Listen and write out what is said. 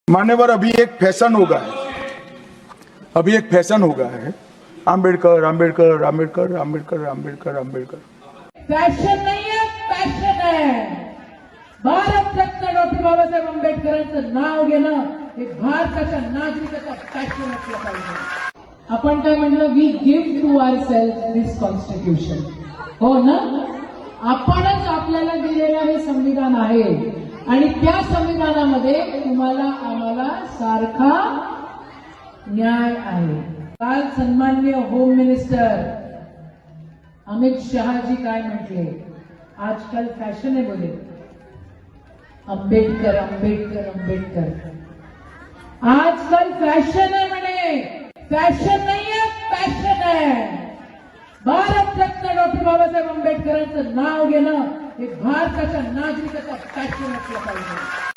मान्यवर, अभी एक फैशन हो गया है, अभी एक फैशन हो गया है, आंबेडकर आंबेडकर आंबेडकर आंबेडकर आंबेडकर आंबेडकर। फॅशन नाहीये, पॅशन आहे। भारत रत्न डॉक्टर बाबासाहेब आंबेडकरांचं नाव घेणं हे भारताच्या नागरिकाचा पॅशन असलं पाहिजे। आपण काय म्हणलं, we give to our self this constitution, हो ना। आपणच आपल्याला दिलेलं हे संविधान आहे आणि त्या संविधानामध्ये तुम्हाला आम्हाला सारखा न्याय आहे। काल सन्माननीय होम मिनिस्टर अमित शहाजी काय म्हटले, आजकाल फॅशनेबल आहे आंबेडकर आंबेडकर आंबेडकर, आजकाल फॅशन आहे म्हणे, फॅशन नाहीये, पॅशन आहे। भारत रत्न डॉक्टर बाबासाहेब आंबेडकरांचं नाव घेणं हे भारताच्या नागरिकाचा पॅशन असलं पाहिजे।